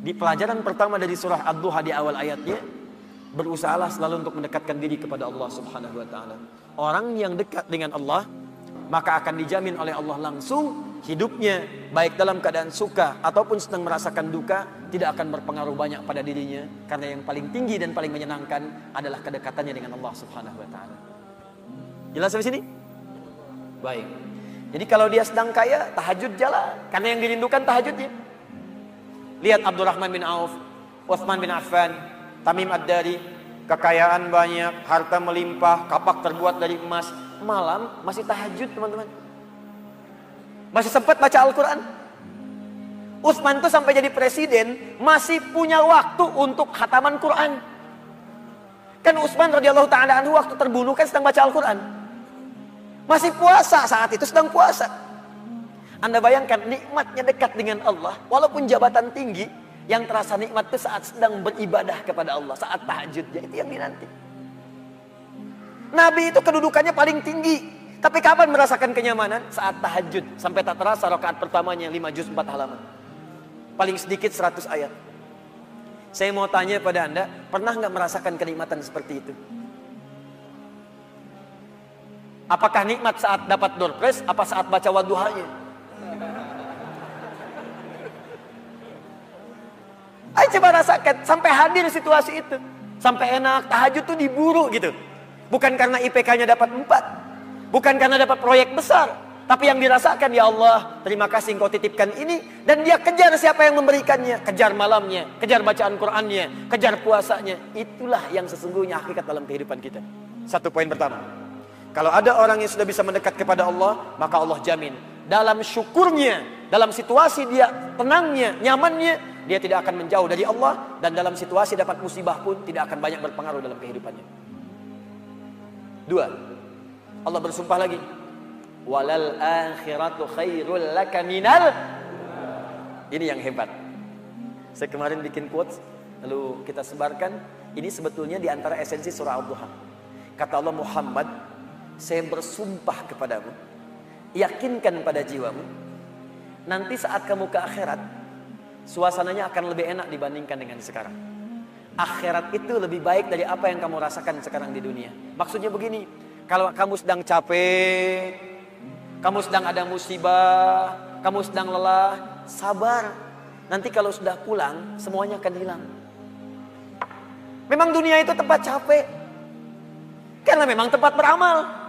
Di pelajaran pertama dari surah Ad-Duha di awal ayatnya, berusahalah selalu untuk mendekatkan diri kepada Allah Subhanahu wa taala. Orang yang dekat dengan Allah, maka akan dijamin oleh Allah langsung hidupnya, baik dalam keadaan suka ataupun sedang merasakan duka, tidak akan berpengaruh banyak pada dirinya, karena yang paling tinggi dan paling menyenangkan adalah kedekatannya dengan Allah Subhanahu wa taala. Jelas sampai sini? Baik. Jadi kalau dia sedang kaya, tahajud jalan, karena yang dirindukan tahajudnya. Lihat Abdurrahman bin Auf, Utsman bin Affan, Tamim Ad-Dari, kekayaan banyak, harta melimpah, kapak terbuat dari emas, malam masih tahajud, teman-teman. Masih sempat baca Al-Quran. Utsman tuh sampai jadi presiden masih punya waktu untuk khataman Quran. Kan Utsman radhiyallahu ta'ala anhu waktu terbunuh kan sedang baca Al-Quran. Masih puasa, saat itu sedang puasa. Anda bayangkan nikmatnya dekat dengan Allah, walaupun jabatan tinggi, yang terasa nikmat itu saat sedang beribadah kepada Allah, saat tahajudnya, itu yang dinanti. Nabi itu kedudukannya paling tinggi, tapi kapan merasakan kenyamanan? Saat tahajud, sampai tak terasa rakaat pertamanya 5 juz 4 halaman. Paling sedikit 100 ayat. Saya mau tanya pada Anda, pernah nggak merasakan kenikmatan seperti itu? Apakah nikmat saat dapat door prize, apa saat baca wadduhanya? Ayo coba rasakan, sampai hadir situasi itu. Sampai enak, tahajud tuh diburu gitu. Bukan karena IPK-nya dapat 4. Bukan karena dapat proyek besar. Tapi yang dirasakan, ya Allah, terima kasih engkau titipkan ini. Dan dia kejar siapa yang memberikannya. Kejar malamnya, kejar bacaan Qur'annya, kejar puasanya. Itulah yang sesungguhnya hakikat dalam kehidupan kita. Satu poin pertama. Kalau ada orang yang sudah bisa mendekat kepada Allah, maka Allah jamin. Dalam syukurnya, dalam situasi dia tenangnya, nyamannya, dia tidak akan menjauh dari Allah. Dan dalam situasi dapat musibah pun tidak akan banyak berpengaruh dalam kehidupannya. 2. Allah bersumpah lagi. Walal akhiratu khairul laka minal. Ini yang hebat. Saya kemarin bikin quotes, lalu kita sebarkan. Ini sebetulnya di antara esensi surah Ad-Duha. Kata Allah, Muhammad, saya bersumpah kepadamu, yakinkan pada jiwamu, nanti saat kamu ke akhirat, suasananya akan lebih enak dibandingkan dengan sekarang. Akhirat itu lebih baik dari apa yang kamu rasakan sekarang di dunia. Maksudnya begini, kalau kamu sedang capek, kamu sedang ada musibah, kamu sedang lelah, sabar. Nanti kalau sudah pulang, semuanya akan hilang. Memang dunia itu tempat capek, karena memang tempat beramal.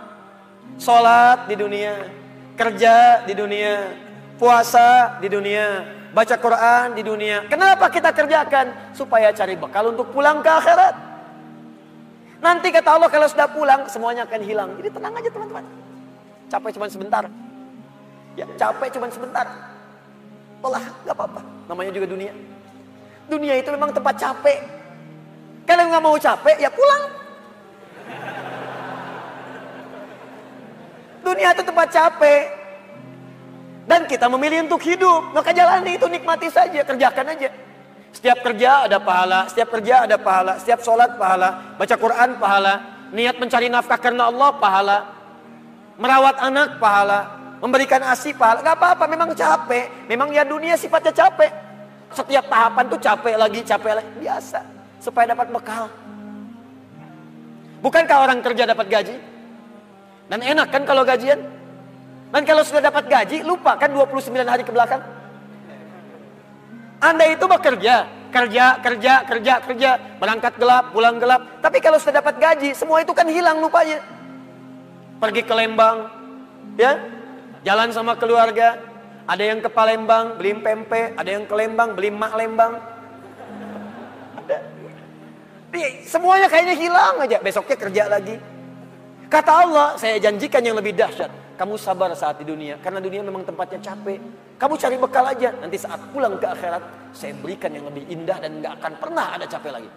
Sholat di dunia, kerja di dunia, puasa di dunia, baca Quran di dunia. Kenapa kita kerjakan? Supaya cari bekal untuk pulang ke akhirat. Nanti kata Allah kalau sudah pulang semuanya akan hilang. Jadi tenang aja teman-teman. Capek cuma sebentar. Ya, capek cuma sebentar. Lelah, gak apa-apa. Namanya juga dunia. Dunia itu memang tempat capek. Kalau nggak mau capek, ya pulang. Dunia itu tempat capek. Dan kita memilih untuk hidup. Maka jalani itu, nikmati saja, kerjakan aja. Setiap kerja ada pahala, setiap kerja ada pahala, setiap sholat pahala, baca Quran pahala, niat mencari nafkah karena Allah pahala, merawat anak pahala, memberikan ASI pahala. Gak apa-apa, memang capek. Memang ya dunia sifatnya capek. Setiap tahapan tuh capek lagi, biasa. Supaya dapat bekal. Bukankah orang kerja dapat gaji? Dan enak kan kalau gajian? Dan kalau sudah dapat gaji, lupa kan 29 hari ke belakang? Anda itu bekerja, kerja, berangkat gelap, pulang gelap. Tapi kalau sudah dapat gaji, semua itu kan hilang lupanya. Pergi ke Lembang, ya, jalan sama keluarga. Ada yang ke Palembang, beli pempek. Ada yang ke Lembang, beli mak Lembang. Ada. Semuanya kayaknya hilang aja. Besoknya kerja lagi. Kata Allah, saya janjikan yang lebih dahsyat. Kamu sabar saat di dunia, karena dunia memang tempatnya capek. Kamu cari bekal aja. Nanti saat pulang ke akhirat, saya berikan yang lebih indah dan gak akan pernah ada capek lagi.